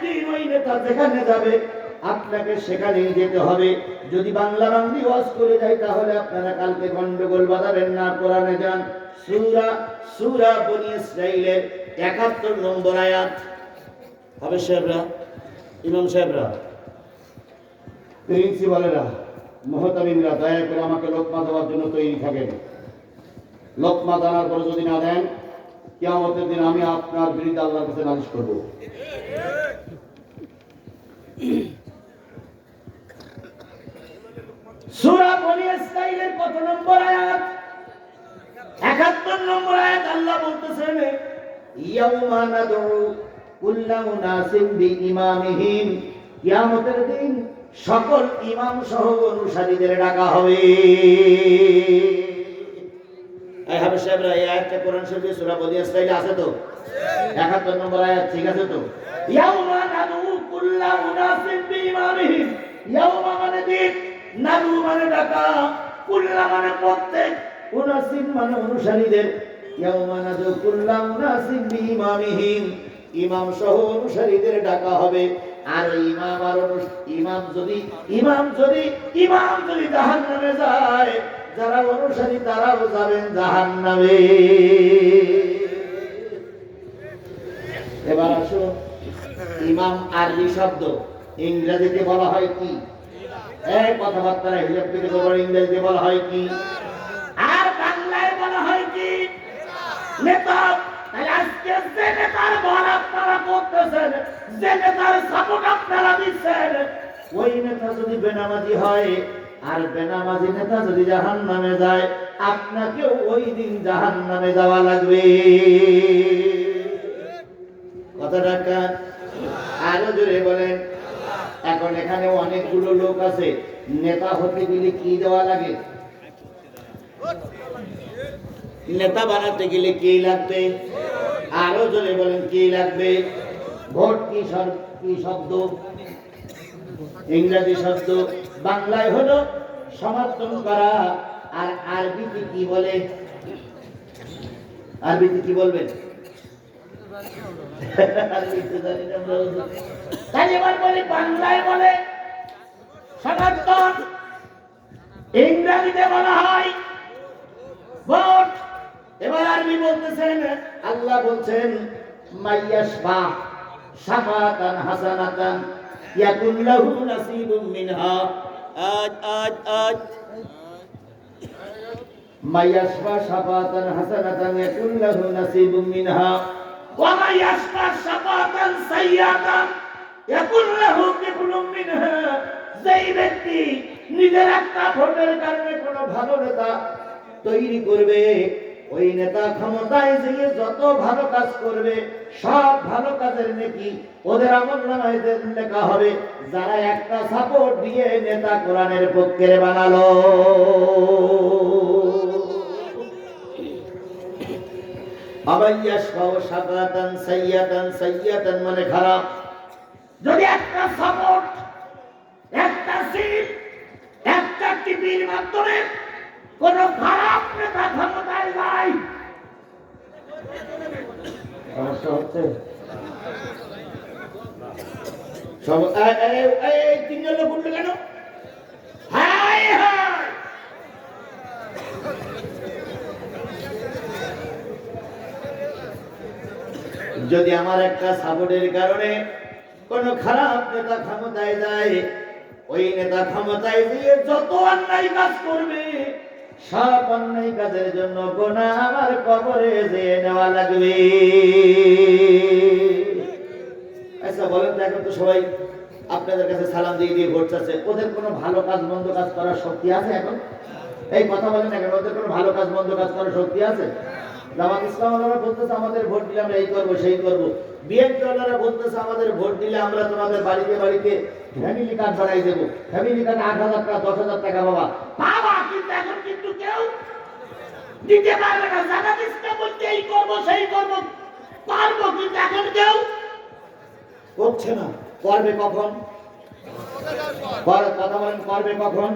দিন ওই নেতা যেখানে যাবে আপনাকে সেখানেই যেতে হবে। যদি বাংলা বাংলি ওয়াজ করে যায় তাহলে আপনারা কালকে গন্ডগোল বাঁধাবেন না। কোরআনে যান, সূরা বনী ইসরাঈলের ৭১ নম্বর আয়াত। হবে সাহেবরা, ইমাম সাহেবরা, প্রিন্সিপালেরা, মুহতামিমরা দয়া করে আমাকে লোকমা দেওয়ার জন্য তৈরি থাকেন। লোকমা দেওয়ার পরে যদি না দেন, কিয়ামতের দিন আমি আপনার বিরুদ্ধে আল্লাহর কাছে নালিশ করব। সূরা বনী ইসরাঈলের কত নম্বর আয়াত? ৭১ নম্বর আয়াত। আল্লাহ বলতেছেন, ইয়াউমা নাদউ কুল্লা উনাসিন বিইমামিহিম, কিয়ামতের দিন সকল ইমাম সহ অনুসারীদের ডাকা হবে। এই হাফেজ সাহেবরা, এই আয়াতটা কোরআন শরীফে সূরা বনী ইসরাঈলে আছে তো? ৭১ নম্বর আয়াত, ঠিক আছে তো? ইয়াউমা নাদউ কুল্লা উনাসিন বিইমামিহিম, ইয়াউমা মানে দিন, নাদু মানে ডাকা, কুল্লা মানে প্রত্যেক, উনাসিন মানে অনুসারীদের। ইয়াউমা নাদু কুল্লা উনাসিন বিইমামিহিম, ইমাম সহ অনুসারীদের ডাকা হবে। আর ইমাম যদি জাহান্নামে যায়, যারা অনুসারী তারাও যাবেন জাহান্নামে। এবার আসুন, ইমাম আরবি শব্দ, ইংরেজিতে বলা হয় কি? এই কথাবার্তা হিসাব থেকে বড় ইংরেজিতে বলা হয় কি? আর বাংলায় বলা হয় কি? নেতা। আজকে যে নেতার ভর আপনারা করতেছেন, যে নেতার সাপোর্ট আপনারা দিচ্ছেন, ওই নেতা যদি বেনামাজি হয় আর বেনামাজি নেতা যদি জাহান্নামে যায়, আপনাকেও ওই দিন জাহান্নামে যাওয়া লাগবে। কথাটা কার? আরো জোরে বলেন। এখন এখানে অনেকগুলো লোক আছে, নেতা হতে গেলে কি দেওয়া লাগে? নেতা বানাতে গেলে কি লাগবে? আরো জোরে বলেন, কি লাগবে? ভোট কি শব্দ? ইংরেজি শব্দ। বাংলায় হলো সমর্থন করা। আর আরবিতে কি বলে? আরবিতে কি বলবেন? বাংলায় বলে সমর্থন, ইংরেজিতে বলা হয় ভোট। এবার আরবি বলতেছেন, আল্লাহ বলছেন, মাইয়াশফা শাফাতান হাসানাতান ইয়াকুন লাহু নাসিবুম মিনহা। আজ মাইয়াশফা শাফাতান হাসানাতান ইয়াকুন লাহু নাসিবুম মিনহা ওয়া মাইয়াশফা শাফাতান সাইয়্যাতান ইয়াকুন লাহু কিফলুম মিনহা। যেই ব্যক্তি নিজের একটা ভোটের কারণে কোনো ভালো নেতা তৈরি করবে, ওই নেতা ক্ষমতায় গিয়ে যত ভালো কাজ করবে, সব ভালো কাজের নেকি ওদের আমলনামায় লেখা হবে। যারা একটা সাপোর্ট দিয়ে নেতা কোরআনের পক্ষে বানালো। আবাইয়াশফাউ শাফাতান সাইয়্যাতান মানে খারাপ। যদি একটা সাপোর্ট, একটা সিট, একটা টিভির মাধ্যমে কোন খারাপ নেতা ক্ষমতায় যায়, সমস্যা হচ্ছে। তিনজন লোক উঠলো কেন? হায় হায়, যদি আমার একটা সাপোর্টের কারণে কোন খারাপ নেতা ক্ষমতায় যায়, ওই নেতা ক্ষমতায় গিয়ে যত অন্যায় কাজ করবে, সব অন্যায় কাজের জন্য গোনা আমার কবরে যেয়ে নেওয়া লাগবে। আচ্ছা বলেন তো, এখন তো সবাই আপনাদের কাছে সালাম দিয়ে দিয়ে ভোট চাচ্ছে, ওদের কোনো ভালো কাজ মন্দ কাজ করার শক্তি আছে এখন? এই কথা বলেন না কেন? ওদের কোনো ভালো কাজ মন্দ কাজ করার শক্তি আছে? জামাত ইসলাম ওনারা বলতেছে আমাদের ভোট দিলে আমরা এই করবো সেই করবো। বিএনপি ওনারা বলতেছে আমাদের ভোট দিলে আমরা তোমাদের বাড়িতে বাড়িতে ফ্যামিলি কার্ড বানাই দেবো। ফ্যামিলি কার্ড ৮,০০০ টাকা ১০,০০০ টাকা বাবা, কিন্তু এখন কিন্তু কেউ দিতে পারবে না। জামাত ইসলাম বলতে এই করবো সেই করবো পারবো, কিন্তু এখন কেউ করছে না। করবে কখন? কথা বলেন, করবে কখন?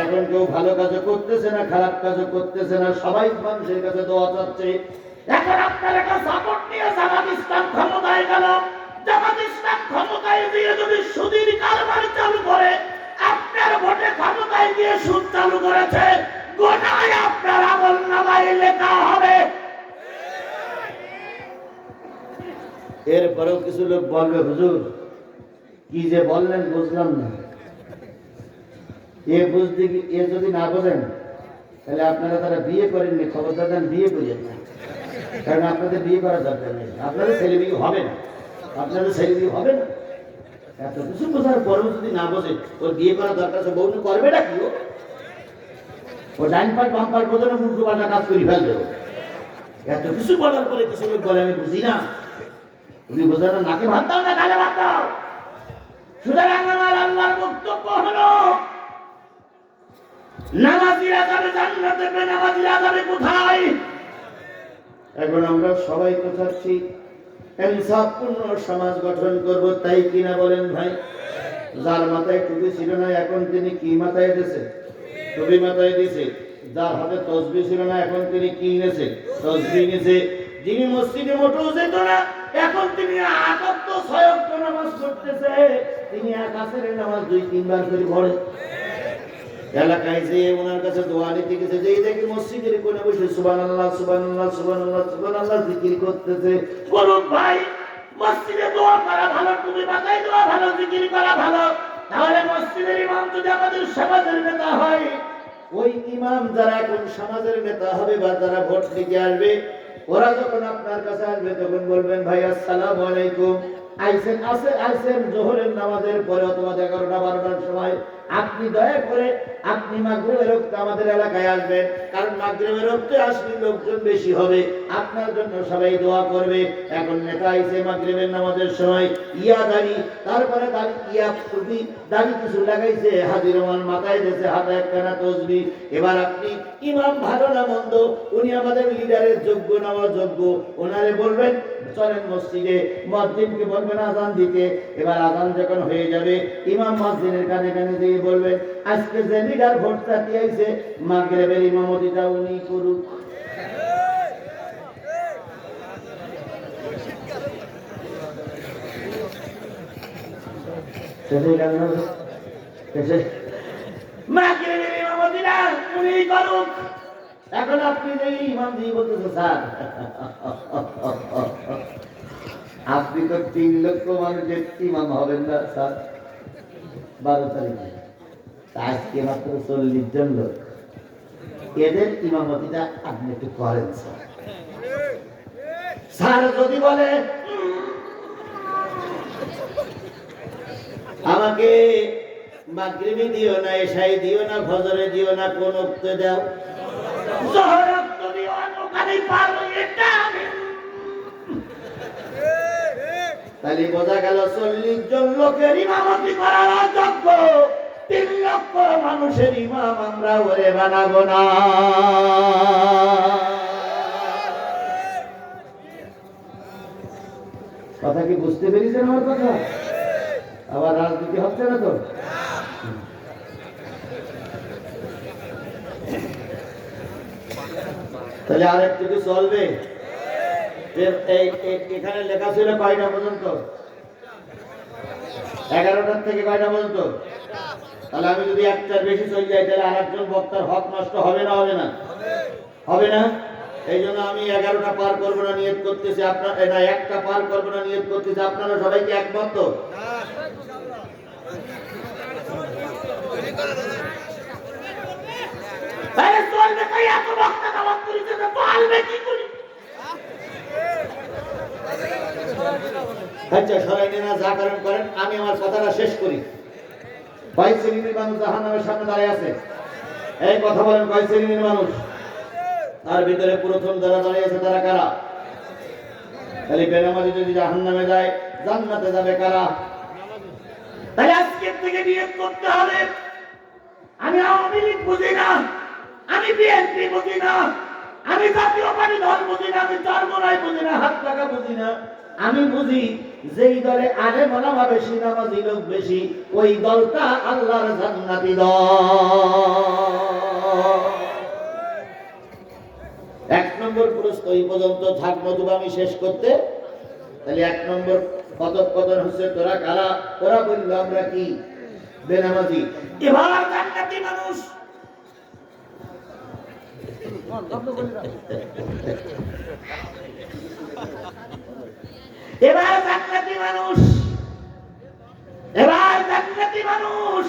এখন কেউ ভালো কাজও করতেছে না, খারাপ কাজও করতেছে না, সবাই মানুষের কাছে দোয়া চাচ্ছে। এখন আপনার একটা সাপোর্ট নিয়ে জামাত ইসলাম ক্ষমতায় গেল, জামাত ইসলাম দিয়ে যদি সুদের কারবার চালু করে, আপনার ভোটে ক্ষমতায় গিয়ে সুদ চালু করেছে, গোনায় আপনার আমলনামায় লেখা হবে। এরপরেও কিছু লোক বলবে, হুজুর কি যে বললেন বুঝলাম না। এ বুঝতে কি, এ যদি না বোঝেন তাহলে আপনারা তারা বিয়ে করেননি, খবরদার দেন বিয়ে করিয়েন না। কারণ আপনাদের বিয়ে করার দরকার নেই, আপনাদের ছেলে বিয়ে হবে না, আপনাদের ছেলে বিয়ে হবে না। এত কিছু বোঝার পরেও যদি না বোঝে ওর বিয়ে করার দরকার আছে, বউ করবেটা কি? ও ডাইন পাট বাম পাট বোঝে না, উল্টো পাল্টা কাজ করে ফেলবে। এত কিছু বলার পরে কিছু লোক বলে আমি বুঝি না। তুমি বোঝা না, নাকে ভাত দাও না গালে ভাত দাও। সুতরাং আমার আল্লাহর বক্তব্য হলো, নামাজিরা যাবে জান্নাতে, বেনামাজিরা যাবে কোথায়? এখন আমরা সবাই তো চাচ্ছি ইনসাফপূর্ণ সমাজ গঠন করব, তাই কিনা বলেন ভাই? যার মাথায় টুপি ছিল না এখন তিনি কি মাথায় দিয়েছে? টুপি মাথায় দিয়েছে। যার হাতে তসবি ছিল না এখন তিনি কি নিয়েছে? তসবি নিয়েছে। যিনি মসজিদে মোটেও যেত না এখন তিনি ৮৮ ওয়াক্ত নামাজ পড়তেছে। তিনি আকাশের নামাজ ২-৩ বার করে পড়ে। এলাকায় যে ওনার কাছে দোয়া নিতে গেছে, যেই দেখি মসজিদের কোণে বসে সুবহানাল্লাহ সুবহানাল্লাহ সুবহানাল্লাহ সুবহানাল্লাহ জিকির করতেছে। বলুন ভাই, মসজিদে দোয়া করা ভালো, টুপি মাথায় দেওয়া ভালো, জিকির করা ভালো? তাহলে মসজিদের ইমাম যদি আমাদের সমাজের নেতা হয়, ওই ইমাম যারা এখন সমাজের নেতা হবে বা যারা ভোট দিতে আসবে, ওরা যখন আপনার কাছে আসবে তখন বলবেন, ভাই আসসালামু আলাইকুম, আইসেন জোহরের নামাজের পরে অথবা 11টা-12টার সময় আপনি দয়া করে আপনি মাগরিবের ওয়াক্তে আমাদের এলাকায় আসবেন, কারণ মাগরিবের ওয়াক্তে আসলে লোকজন বেশি হবে, আপনার জন্য সবাই দোয়া করবে। এখন নেতা আইছে মাগরিবের নামাজের সময়, ইয়া দাড়ি, তারপরে দাড়ি ইয়া টুপি, দাড়ি কিছু লাগাইছে, হাজির রহমান মাথায় দিয়েছে, হাতে একখানা তসবি। এবার আপনি ইমাম ভালো না মন্দ, উনি আমাদের লিডারের যোগ্য না অযোগ্য, ওনারে বলবেন চলেন মসজিদে, মুয়াজ্জিনকে বলবেন আযান দিতে। এবার আযান যখন হয়ে যাবে, ইমাম মুয়াজ্জিনের কানে কানে দিয়ে বলবেন, আজকে যে লিডার ভোট চাইতে আইছে মাগরিবের ইমামতিটা উনি করুক। মাগরিবের ইমামতিটা উনি করুক। এখন আপনি যে ইমাম দিয়ে বলতেছেন, স্যার আপনি তো ৩ লক্ষ মানুষের ইমাম হবেন না স্যার, 12 তারিখে আজকে মাত্র 40 জন লোক, এদের ইমামতিটা আপনি একটু করেন স্যার। স্যার যদি বলে আমাকে মাগরিবে দিও না, এশাই দিও না, ফজরে দিও না, কোন ওক্তে দাও, জোহর ওক্ত দিও, ওখানেই পারো, এটা আমি। তাহলে বোঝা গেল 40 জন লোকের ইমামতি করার অযোগ্য, 3 লক্ষ মানুষের ইমাম আমরা ওরে বানাবো না। কথা কি বুঝতে পেরেছেন আমার কথা? আবার রাজনীতি হচ্ছে না তো? তাহলে আর একটু কি চলবে? এখানে লেখা ছিল কয়টা পর্যন্ত? 11টার থেকে কয়টা পর্যন্ত? তাহলে আমি যদি একটার বেশি চলে যাই তাহলে আর একজন বক্তার হক নষ্ট হবে না? হবে না? হবে না? এই জন্য আমি 11টা পার করবো না নিয়ত করতেছি, আপনার না 1টা পার করবো না নিয়ত করতেছি। আপনারা সবাই কি একমত তো? আচ্ছা সবাই না যা করেন করেন, আমি আমার কথাটা শেষ করি। 22 শ্রেণীর মানুষ জাহান্নামের সামনে দাঁড়িয়ে আছে। এই কথা বলেন, 22 শ্রেণীর মানুষ, তার ভিতরে প্রথম যারা দাঁড়িয়ে আছে তারা কারা? তাহলে বেনামাজি যদি জাহান্নামে যায়, জান্নাতে যাবে কারা? তাহলে আজকে থেকে নিয়ত করতে হবে, আমি আওয়ামী লীগ বুঝি না, আমি বিএনপি বুঝি না, আমি জাতীয় পার্টি দল বুঝি না, আমি চরমোনাই বুঝি না, হাত টাকা বুঝি না। আমি বুঝি যেই দলে আলেম ওলামা বেশি, নামাজি লোক বেশি, ওই দলটা আল্লাহর জান্নাতি দল। 1 নম্বর প্রশ্ন এই পর্যন্ত থাক, নতুবা আমি শেষ করতে। তাহলে 1 নম্বর কথোপকথন হচ্ছে তোরা কারা, ওরা বলল আমরা কি বেনামাজি। এবার জান্নাতি মানুষ এবার জান্নাতি মানুষ